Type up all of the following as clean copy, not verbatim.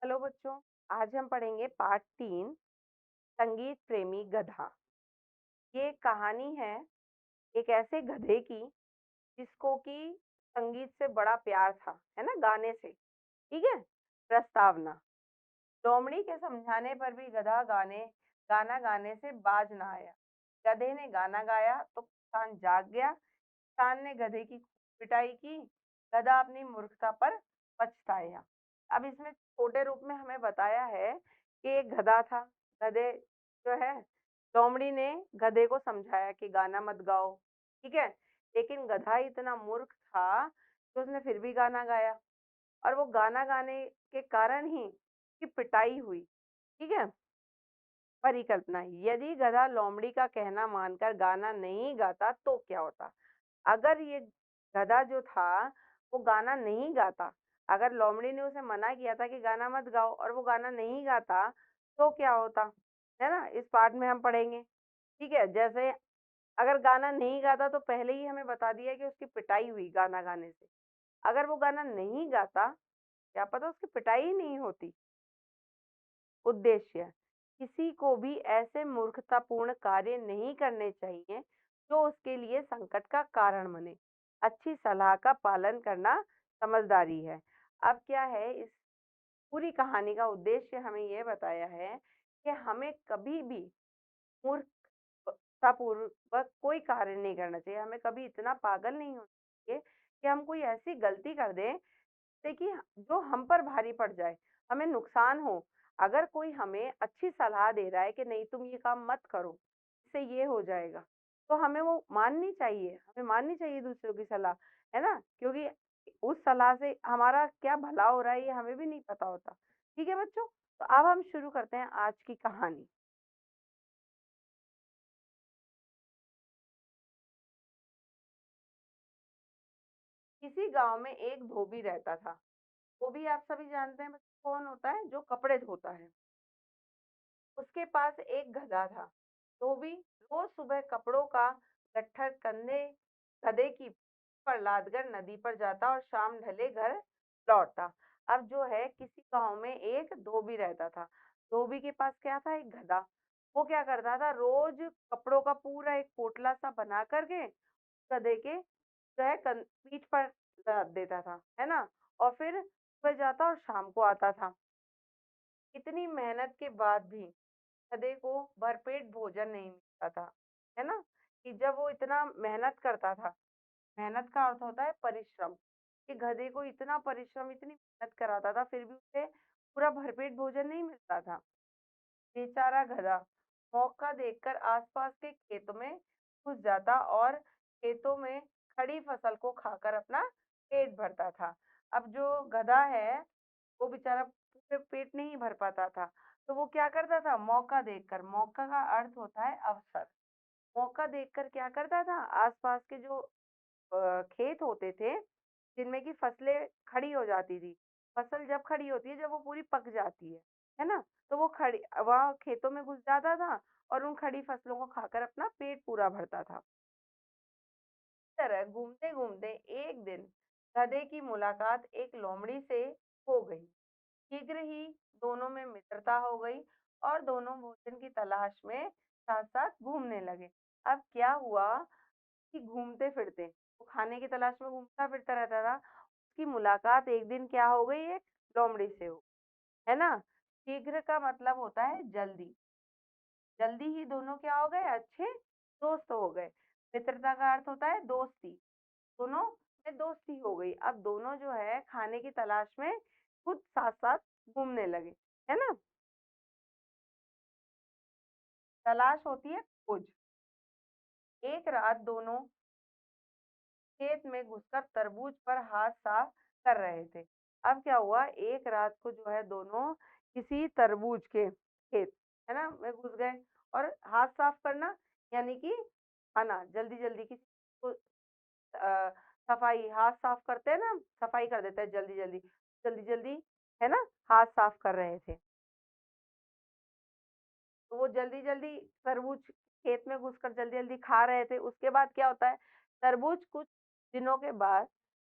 Hello बच्चों। आज हम पढ़ेंगे पाठ 3 संगीत प्रेमी गधा। ये कहानी है एक ऐसे गधे की जिसको कि संगीत से बड़ा प्यार था, है ना, गाने से। ठीक है। प्रस्तावना। लोमड़ी के समझाने पर भी गधा गाना गाने से बाज ना आया। गधे ने गाना गाया तो किसान जाग गया। किसान ने गधे की खूब पिटाई की। गधा अपनी मूर्खता पर पछताया। अब इसमें छोटे रूप में हमें बताया है कि एक गधा था। गधे जो है, लोमड़ी ने गधे को समझाया कि गाना मत गाओ। ठीक है। लेकिन गधा इतना मूर्ख था कि उसने फिर भी गाना गाया, और वो गाना गाने के कारण ही उसकी पिटाई हुई। ठीक है। परिकल्पना। यदि गधा लोमड़ी का कहना मानकर गाना नहीं गाता तो क्या होता। अगर ये गधा जो था वो गाना नहीं गाता, अगर लोमड़ी ने उसे मना किया था कि गाना मत गाओ और वो गाना नहीं गाता, तो क्या होता, है ना, इस पाठ में हम पढ़ेंगे। ठीक है। जैसे अगर गाना नहीं गाता तो पहले ही हमें बता दिया कि उसकी पिटाई हुई गाना गाने से। अगर वो गाना नहीं गाता, क्या पता उसकी पिटाई ही नहीं होती। उद्देश्य। किसी को भी ऐसे मूर्खतापूर्ण कार्य नहीं करने चाहिए जो उसके लिए संकट का कारण बने। अच्छी सलाह का पालन करना समझदारी है। अब क्या है, इस पूरी कहानी का उद्देश्य हमें यह बताया है कि हमें कभी भी मूर्खतापूर्वक कोई कार्य नहीं करना चाहिए। हमें कभी इतना पागल नहीं होना चाहिए कि हम कोई ऐसी गलती कर दें कि जो हम पर भारी पड़ जाए, हमें नुकसान हो। अगर कोई हमें अच्छी सलाह दे रहा है कि नहीं तुम ये काम मत करो, इससे ये हो जाएगा, तो हमें वो माननी चाहिए। हमें माननी चाहिए दूसरों की सलाह, है ना, क्योंकि उस सलाह से हमारा क्या भला हो रहा है ये हमें भी नहीं पता होता। ठीक है बच्चों। तो अब हम शुरू करते हैं आज की कहानी। किसी गांव में एक धोबी रहता था। धोबी आप सभी जानते हैं बच्चों कौन होता है, जो कपड़े धोता है। उसके पास एक गधा था। धोबी रोज सुबह कपड़ों का गट्ठर कंधे गधे की पर लादकर नदी पर जाता और शाम ढले घर लौटता। अब जो है, किसी गांव में एक धोबी रहता था। धोबी के पास क्या था, एक गधा। वो क्या करता था, रोज कपड़ों का पूरा एक पोटला सा बना करके गधे के जो है पीठ पर लाद देता था, है ना, और फिर सुबह जाता और शाम को आता था। इतनी मेहनत के बाद भी गधे को भरपेट भोजन नहीं मिलता था, है ना, कि जब वो इतना मेहनत करता था। मेहनत का अर्थ होता है परिश्रम। कि गधे को इतना परिश्रम, इतनी मेहनत कराता था, फिर भी उसे पूरा भरपेट भोजन नहीं मिलता था। बेचारा गधा मौका देखकर आसपास के खेतों में घुस जाता और खेतों में खड़ी फसल को खाकर अपना पेट भरता था। अब जो गधा है वो बेचारा पूरे पेट नहीं भर पाता था, तो वो क्या करता था, मौका देखकर। मौका का अर्थ होता है अवसर। मौका देखकर क्या करता था, आसपास के जो खेत होते थे जिनमें की फसलें खड़ी हो जाती थी। फसल जब खड़ी होती है, जब वो पूरी पक जाती है ना, तो वो खड़ी वह खेतों में घुस जाता था और उन खड़ी फसलों को खाकर अपना पेट पूरा भरता था। इस तरह घूमते घूमते एक दिन गधे की मुलाकात एक लोमड़ी से हो गई। शीघ्र ही दोनों में मित्रता हो गई और दोनों भोजन की तलाश में साथ साथ घूमने लगे। अब क्या हुआ कि घूमते फिरते वो खाने की तलाश में घूमता फिरता रहता था। उसकी मुलाकात एक दिन क्या हो गई, एक लोमड़ी से हो, है ना। शीघ्र का मतलब होता है जल्दी। जल्दी ही दोनों क्या हो गए, अच्छे दोस्त हो गए। मित्रता का अर्थ होता है दोस्ती। दोनों में दोस्ती हो गई। अब दोनों जो है खाने की तलाश में खुद साथ साथ घूमने लगे, है ना। तलाश होती है खोज। एक रात दोनों खेत में घुसकर तरबूज पर हाथ साफ कर रहे थे। अब क्या हुआ, एक रात को जो है दोनों किसी तरबूज के खेत, है ना, में घुस गए। और हाथ साफ करना यानी कि खाना, जल्दी जल्दी किसी को सफाई, हाथ साफ करते हैं ना, सफाई कर देते हैं जल्दी जल्दी जल्दी जल्दी, है ना, हाथ साफ कर रहे थे। तो वो जल्दी जल्दी तरबूज खेत में घुसकर जल्दी जल्दी खा रहे थे। उसके बाद क्या होता है, तरबूज कुछ दिनों के बाद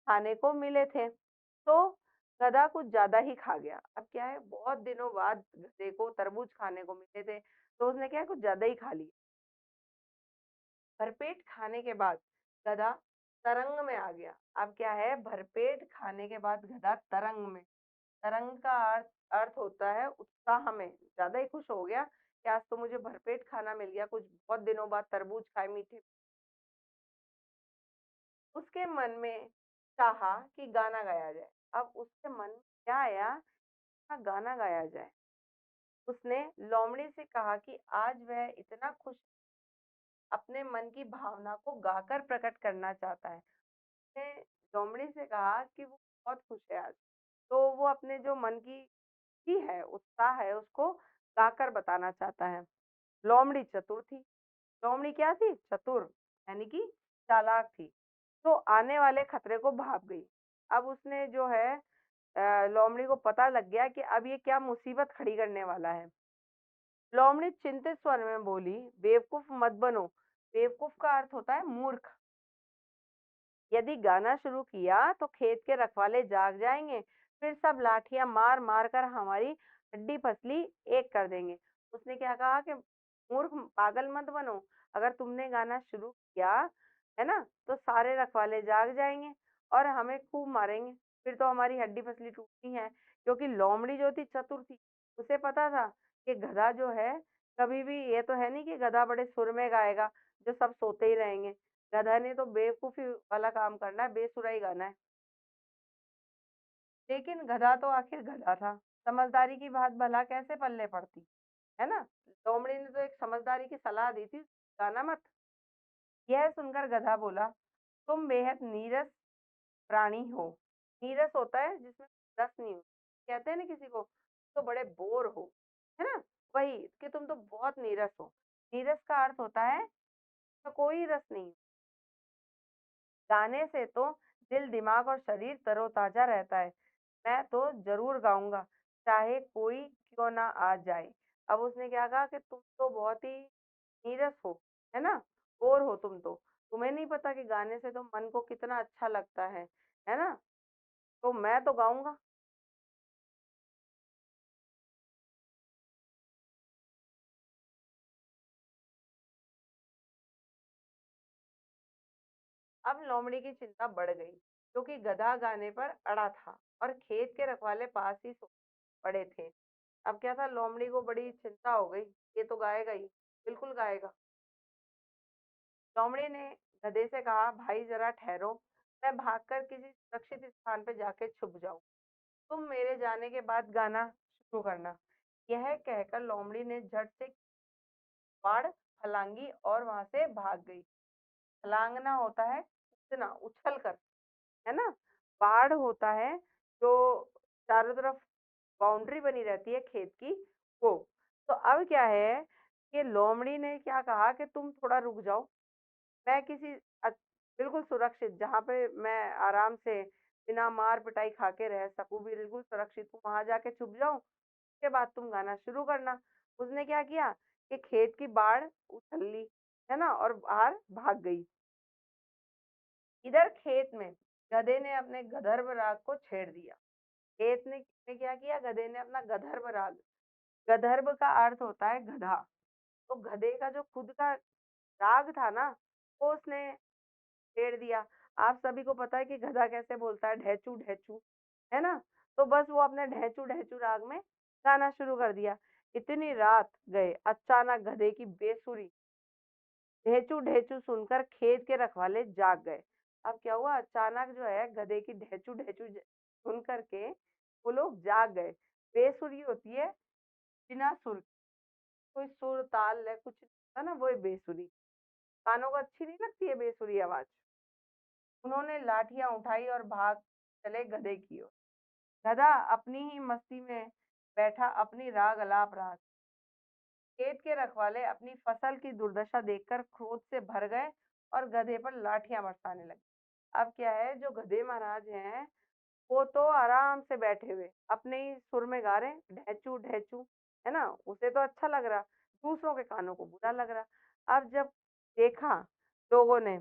खाने को मिले थे। तो गधा कुछ ज़्यादा ही खा गया। अब क्या है, बहुत दिनों बाद गधे को तरबूज खाने को मिले थे, तो उसने क्या है, कुछ ज़्यादा ही खा लिया। भरपेट खाने के बाद गधा तरंग में आ गया। अब क्या है, भरपेट खाने के बाद गधा तरंग में। तरंग का अर्थ होता है उत्साह में, ज्यादा ही खुश हो गया कि आज तो मुझे भरपेट खाना मिल गया, कुछ बहुत दिनों बाद तरबूज खाए मीठे। उसके मन में चाहा कि गाना गाया जाए। अब उसके मन में क्या आया, हाँ गाना गाया जाए। उसने लोमड़ी से कहा कि आज वह इतना खुश, अपने मन की भावना को गाकर प्रकट करना चाहता है। उसने लोमड़ी से कहा कि वो बहुत खुश है आज, तो वो अपने जो मन की है उत्साह है उसको गाकर बताना चाहता है। लोमड़ी चतुर थी। लोमड़ी क्या थी, चतुर, यानी कि चालाक थी। तो आने वाले खतरे को भाप गई। अब उसने जो है लोमड़ी को पता लग गया कि अब ये क्या मुसीबत खड़ी करने वाला है। लोमड़ी चिंतित स्वर में बोली, बेवकूफ मत बनो। बेवकूफ का अर्थ होता है मूर्ख। यदि गाना शुरू किया तो खेत के रखवाले जाग जाएंगे, फिर सब लाठियां मार मार कर हमारी हड्डी पसली एक कर देंगे। उसने क्या कहा कि मूर्ख, पागल मत बनो। अगर तुमने गाना शुरू किया है ना, तो सारे रखवाले जाग जाएंगे और हमें खूब मारेंगे, फिर तो हमारी हड्डी पसली टूटनी है। क्योंकि लोमड़ी जो थी चतुर थी, उसे पता था कि गधा जो है, कभी भी ये तो है नहीं कि गधा बड़े सुर में गाएगा जो सब सोते ही रहेंगे। गधा ने तो बेवकूफी वाला काम करना है, बेसुरा ही गाना है। लेकिन गधा तो आखिर गधा था, समझदारी की बात भला कैसे पल्ले पड़ती, है ना। लोमड़ी ने तो एक समझदारी की सलाह दी थी, गाना मत। यह सुनकर गधा बोला, तुम बेहद नीरस प्राणी हो। नीरस होता है जिसमें रस नहीं हो, कहते हैं ना किसी को तो बड़े बोर हो, है ना, वही कि तुम तो बहुत नीरस हो। नीरस का अर्थ होता है तो कोई रस नहीं। गाने से तो दिल, दिमाग और शरीर तरोताजा रहता है। मैं तो जरूर गाऊंगा, चाहे कोई क्यों ना आ जाए। अब उसने क्या कहा कि तुम तो बहुत ही नीरस हो, है ना, बोर हो तुम तो, तुम्हें नहीं पता कि गाने से तो मन को कितना अच्छा लगता है ना, तो मैं तो गाऊंगा। अब लोमड़ी की चिंता बढ़ गई, क्योंकि गधा गाने पर अड़ा था और खेत के रखवाले पास ही सो पड़े थे। अब क्या था, लोमड़ी को बड़ी चिंता हो गई, ये तो गाएगा ही, बिल्कुल गाएगा। लोमड़ी ने गधे से कहा, भाई जरा ठहरो, मैं भागकर किसी सुरक्षित स्थान पर जाके छुप जाऊं, तुम मेरे जाने के बाद गाना शुरू करना। यह कहकर लोमड़ी ने झट से बाड़ फलांगी और वहां से भाग गई। फलांगना होता है कूदना, उछल कर, है ना। बाड़ होता है जो चारों तरफ बाउंड्री बनी रहती है खेत की, वो। तो अब क्या है कि लोमड़ी ने क्या कहा कि तुम थोड़ा रुक जाओ, मैं किसी बिल्कुल सुरक्षित जहाँ पे मैं आराम से बिना मार पिटाई खा के रह सकूं, बिल्कुल सुरक्षित हूँ, वहां जाके छुप जाऊं, उसके बाद तुम गाना शुरू करना। उसने क्या किया कि खेत की बाढ़ उछल ली, है ना, और बाहर भाग गई। इधर खेत में गधे ने अपने गधर्व राग को छेड़ दिया। खेत ने क्या किया, गधे ने अपना गधर्व राग, गधर्व का अर्थ होता है गधा, तो गधे का जो खुद का राग था ना, वो उसने छेड़ दिया। आप सभी को पता है कि गधा कैसे बोलता है, ढैचू ढैचू, है ना। तो बस वो अपने ढैचू ढैचू राग में गाना शुरू कर दिया। इतनी रात गए, अचानक गधे की बेसुरी ढेचू ढेचू सुनकर खेत के रखवाले जाग गए। अब क्या हुआ, अचानक जो है गधे की ढेचू ढेचू सुन करके वो लोग जाग गए। बेसुरी होती है बिना सुर के, कोई सुर ताल है कुछ नहीं होता ना, वो है बेसुरी। कानों को अच्छी नहीं लगती है बेसुरी आवाज। उन्होंने लाठियां उठाई और भाग चले गधे की ओर। गधा अपनी ही मस्ती में बैठा अपनी राग अलाप रहा। खेत के रखवाले अपनी फसल की दुर्दशा देखकर क्रोध से भर गए और गधे पर लाठियां बरसाने लगे। अब क्या है, जो गधे महाराज हैं वो तो आराम से बैठे हुए अपने ही सुर में गा रहे हैं, ढैचू ढैचू, है ना, उसे तो अच्छा लग रहा, दूसरों के कानों को बुरा लग रहा। अब जब देखा लोगों ने,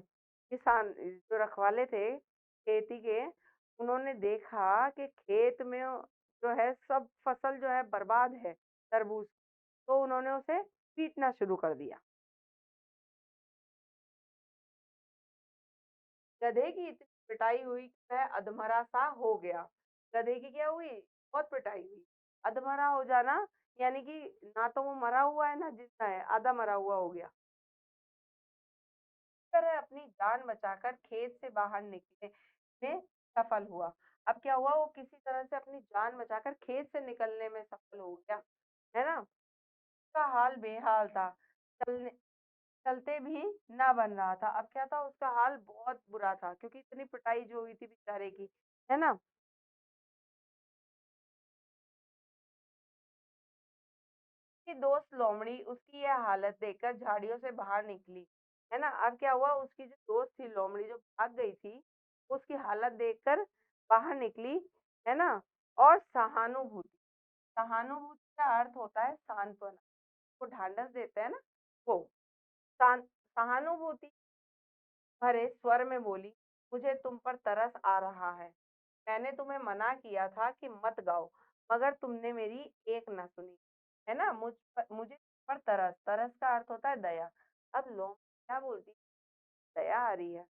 किसान जो रखवाले थे खेती के, उन्होंने देखा कि खेत में जो है सब फसल जो है बर्बाद है, तरबूज। तो उन्होंने उसे पीटना शुरू कर दिया। गधे की इतनी पिटाई हुई कि वह अधमरा सा हो गया। गधे की क्या हुई? बहुत पिटाई हुई। अधमरा हो जाना यानी कि ना तो वो मरा हुआ है ना जिंदा है, आधा मरा हुआ हो गया। इस तरह अपनी जान बचाकर खेत से बाहर निकले में सफल हुआ। अब क्या हुआ, वो किसी तरह से अपनी जान बचाकर खेत से निकलने में सफल हो गया, है ना। उसका हाल बेहाल था, चलने चलते भी ना बन रहा था। अब क्या था, उसका हाल बहुत बुरा था क्योंकि इतनी पिटाई जो हुई थी बेचारे की, है ना। उसकी दोस्त लोमड़ी उसकी यह हालत देखकर झाड़ियों से बाहर निकली, है ना। अब क्या हुआ, उसकी जो दोस्त थी लोमड़ी जो भाग गई थी, उसकी हालत देखकर बाहर निकली, है ना। और सहानुभूति, सहानुभूति का अर्थ होता है सांत्वना, को ढांढस देते हैं ना, वो सहानुभूति भरे स्वर में बोली, मुझे तुम पर तरस आ रहा है। मैंने तुम्हें मना किया था कि मत गाओ, मगर तुमने मेरी एक न सुनी, है ना। मुझे तुम पर तरस, तरस का अर्थ होता है दया। अब लोग क्या बोलती, दया आ रही है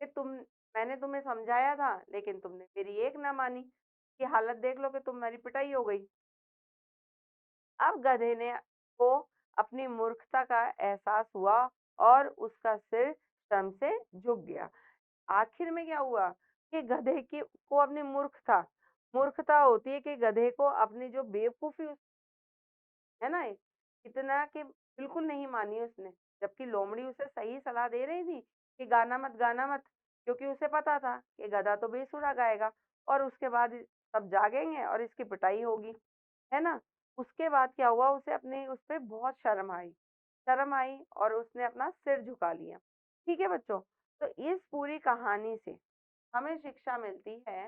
कि मैंने तुम्हें समझाया था लेकिन तुमने मेरी एक ना मानी, कि हालत देख लो कि तुम्हारी पिटाई हो गई। अब गधे ने को अपनी मूर्खता का एहसास हुआ और उसका सिर शर्म से झुक गया। आखिर में क्या हुआ कि गधे की को अपनी मूर्खता होती है कि गधे को अपनी जो बेवकूफी है ना, इतना कि बिल्कुल नहीं मानी उसने, जबकि लोमड़ी उसे सही सलाह दे रही थी कि गाना मत गाना मत, क्योंकि उसे पता था कि गधा तो बेसुरा गाएगा और उसके बाद सब जागेंगे और इसकी पिटाई होगी, है ना। उसके बाद क्या हुआ, उसे अपने उस पर बहुत शर्म आई और उसने अपना सिर झुका लिया। ठीक है बच्चों, तो इस पूरी कहानी से हमें शिक्षा मिलती है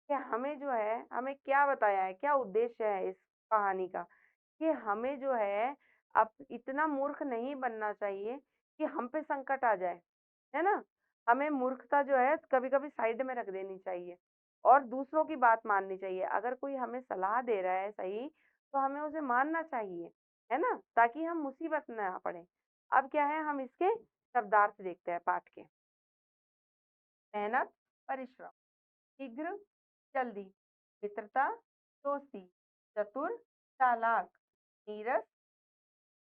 कि हमें जो है, हमें क्या बताया है, क्या उद्देश्य है इस कहानी का, कि हमें जो है अब इतना मूर्ख नहीं बनना चाहिए कि हम पे संकट आ जाए, है ना। हमें मूर्खता जो है कभी कभी साइड में रख देनी चाहिए और दूसरों की बात माननी चाहिए। अगर कोई हमें सलाह दे रहा है सही, तो हमें उसे मानना चाहिए, है ना, ताकि हम मुसीबत में ना पड़े। अब क्या है, हम इसके शब्दार्थ देखते हैं पाठ के। मेहनत, परिश्रम, शीघ्र, जल्दी, मित्रता, दोस्ती, चतुर, चालाक, नीरस,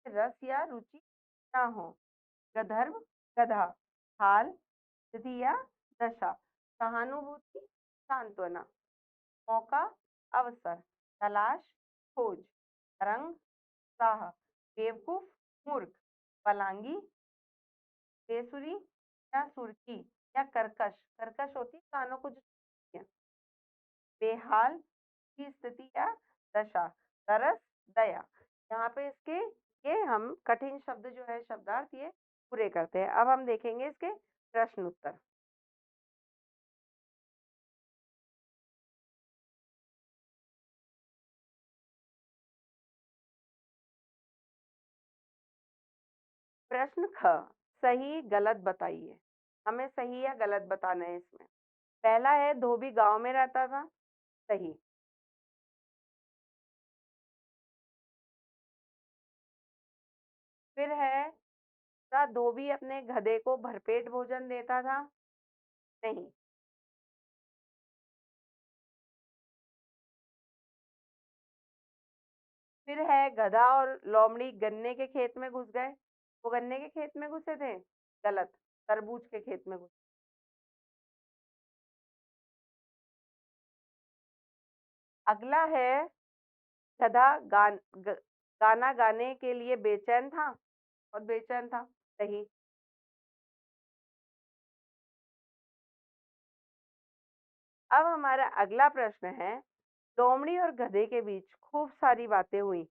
रस या रुचि ना हो, गधर्व, गधा, हाल, स्थिति या दशा, सहानुभूति, सांत्वना, मौका, अवसर, तलाश, खोज, रंग, साह, बेवकूफ, मूर्ख, पलांगी, बेसुरी या सुरकी या कर्कश, कर्कश होती है कानों को जो छूती है, बेहाल की स्थिति या दशा, तरस, दया। यहाँ पे इसके ये हम कठिन शब्द जो है शब्दार्थ ये पूरे करते हैं। अब हम देखेंगे इसके प्रश्न उत्तर। प्रश्न ख, सही गलत बताइए। हमें सही या गलत बताना है इसमें। पहला है धोबी गांव में रहता था, सही। फिर है धोबी अपने गधे को भरपेट भोजन देता था, नहीं। फिर है गधा और लोमड़ी गन्ने के खेत में घुस गए, वो गन्ने के खेत में घुसे थे, गलत, तरबूज के खेत में घुसे। अगला है गधा गाना गाने के लिए बेचैन था, और बेचैन था, सही। अब हमारा अगला प्रश्न है, लोमड़ी और गधे के बीच खूब सारी बातें हुई,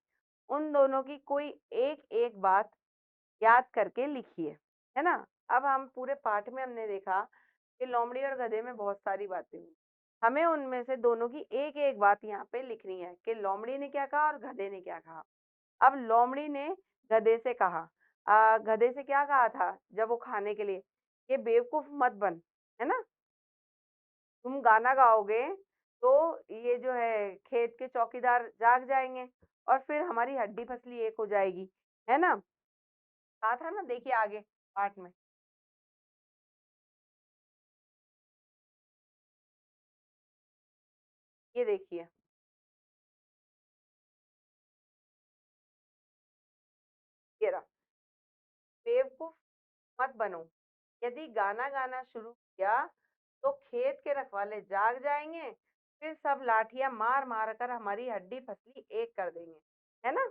उन दोनों की कोई एक एक बात याद करके लिखिए, है ना। अब हम पूरे पाठ में हमने देखा कि लोमड़ी और गधे में बहुत सारी बातें हुई, हमें उनमें से दोनों की एक एक बात यहाँ पे लिखनी है कि लोमड़ी ने क्या कहा और गधे ने क्या कहा। अब लोमड़ी ने गधे से कहा, गधे से क्या कहा था जब वो खाने के लिए, ये बेवकूफ मत बन, है ना। तुम गाना गाओगे तो ये जो है खेत के चौकीदार जाग जाएंगे और फिर हमारी हड्डी पसली एक हो जाएगी, है ना। कहा था ना, देखिए आगे पार्ट में। ये देखिए, ये रहा। बेवकूफ मत बनो, यदि गाना गाना शुरू किया तो खेत के रखवाले जाग जाएंगे, फिर सब लाठियां मार मार कर हमारी हड्डी पसली एक कर देंगे, है ना।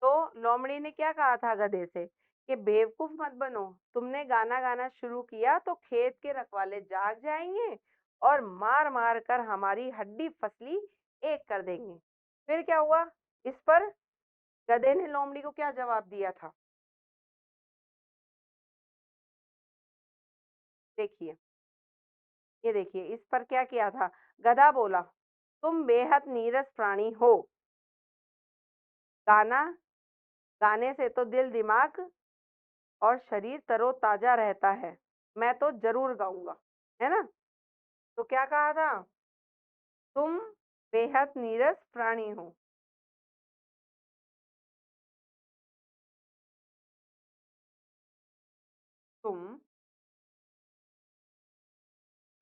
तो लोमड़ी ने क्या कहा था गधे से कि बेवकूफ मत बनो, तुमने गाना गाना शुरू किया तो खेत के रखवाले जाग जाएंगे और मार मार कर हमारी हड्डी फसली एक कर देंगे। फिर क्या हुआ, इस पर गधे ने लोमड़ी को क्या जवाब दिया था, देखिए। ये देखिए, इस पर क्या किया था। गधा बोला, तुम बेहद नीरस प्राणी हो, गाना गाने से तो दिल दिमाग और शरीर तरोताजा रहता है, मैं तो जरूर गाऊंगा, है ना। तो क्या कहा था, तुम बेहद नीरस प्राणी हो। तुम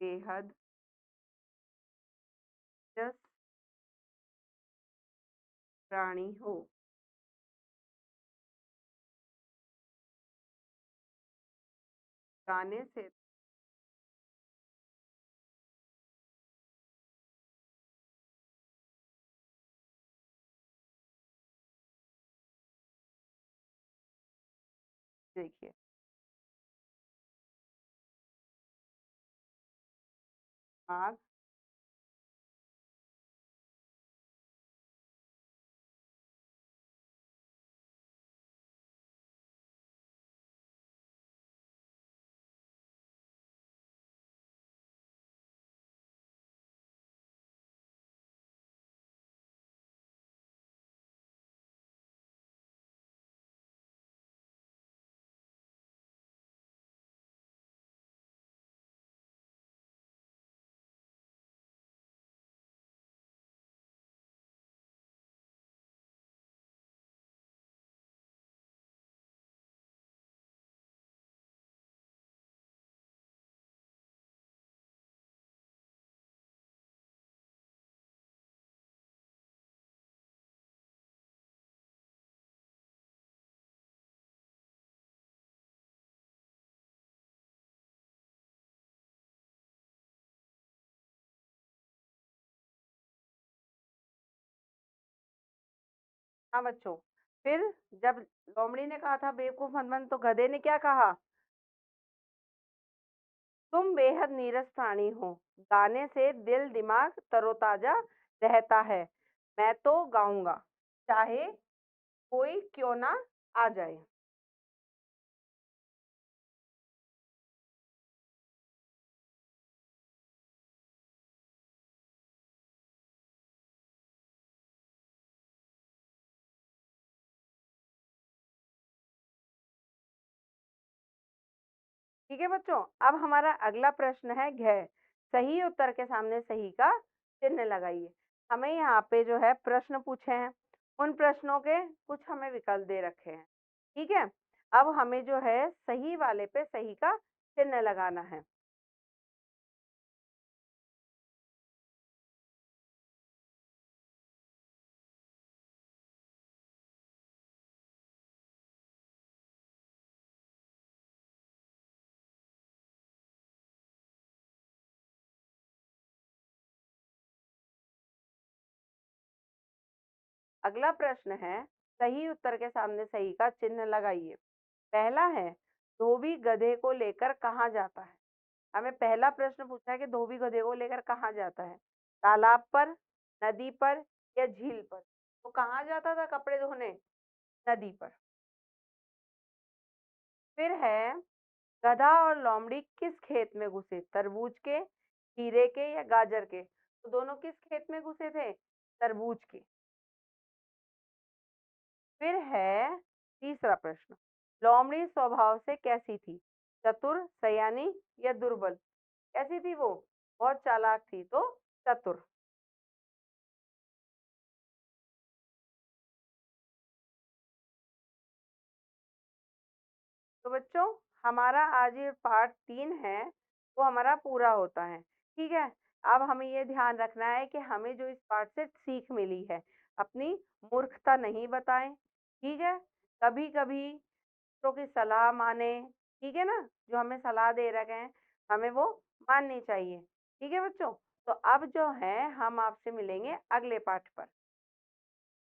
बेहद नीरस प्राणी हो। गाने से, देखिए, आग हाँ बच्चों, फिर जब लोमड़ी ने कहा था बेवकूफ मत बन, तो गधे ने क्या कहा? तुम बेहद नीरस प्राणी हो, गाने से दिल दिमाग तरोताजा रहता है। मैं तो गाऊंगा, चाहे कोई क्यों ना आ जाए। ठीक है बच्चों, अब हमारा अगला प्रश्न है घ। सही उत्तर के सामने सही का चिन्ह लगाइए। हमें यहाँ पे जो है प्रश्न पूछे हैं, उन प्रश्नों के कुछ हमें विकल्प दे रखे हैं। ठीक है, अब हमें जो है सही वाले पे सही का चिन्ह लगाना है। अगला प्रश्न है, सही उत्तर के सामने सही का चिन्ह लगाइए। पहला है, धोबी गधे को लेकर कहाँ जाता है? हमें पहला प्रश्न पूछा है कि धोबी गधे को लेकर कहाँ जाता है? तालाब पर, नदी पर या झील पर? तो कहाँ जाता था कपड़े धोने? नदी पर। फिर है, गधा और लोमड़ी किस खेत में घुसे? तरबूज के, खीरे के या गाजर के? तो दोनों किस खेत में घुसे थे? तरबूज के। फिर है तीसरा प्रश्न, लोमड़ी स्वभाव से कैसी थी? चतुर, सयानी या दुर्बल? कैसी थी वो? बहुत चालाक थी, तो चतुर। तो बच्चों, हमारा आज ये पार्ट 3 है, वो हमारा पूरा होता है। ठीक है, अब हमें ये ध्यान रखना है कि हमें जो इस पार्ट से सीख मिली है, अपनी मूर्खता नहीं बताएं। ठीक है, कभी कभी दूसरों की सलाह माने। ठीक है ना, जो हमें सलाह दे रखे हैं, हमें वो माननी चाहिए। ठीक है बच्चों, तो अब जो है हम आपसे मिलेंगे अगले पार्ट पर।